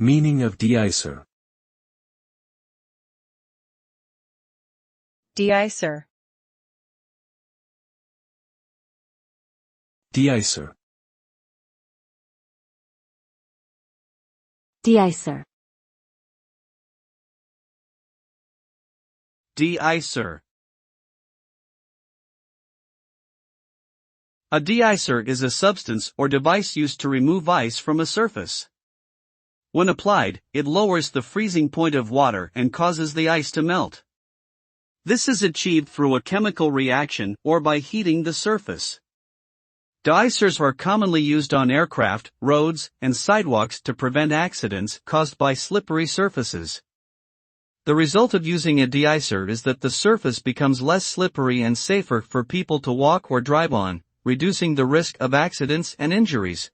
Meaning of de-icer. De-icer. De-icer. De-icer. De-icer. A de-icer is a substance or device used to remove ice from a surface. When applied, it lowers the freezing point of water and causes the ice to melt. This is achieved through a chemical reaction or by heating the surface. De-icers are commonly used on aircraft, roads, and sidewalks to prevent accidents caused by slippery surfaces. The result of using a de-icer is that the surface becomes less slippery and safer for people to walk or drive on, reducing the risk of accidents and injuries.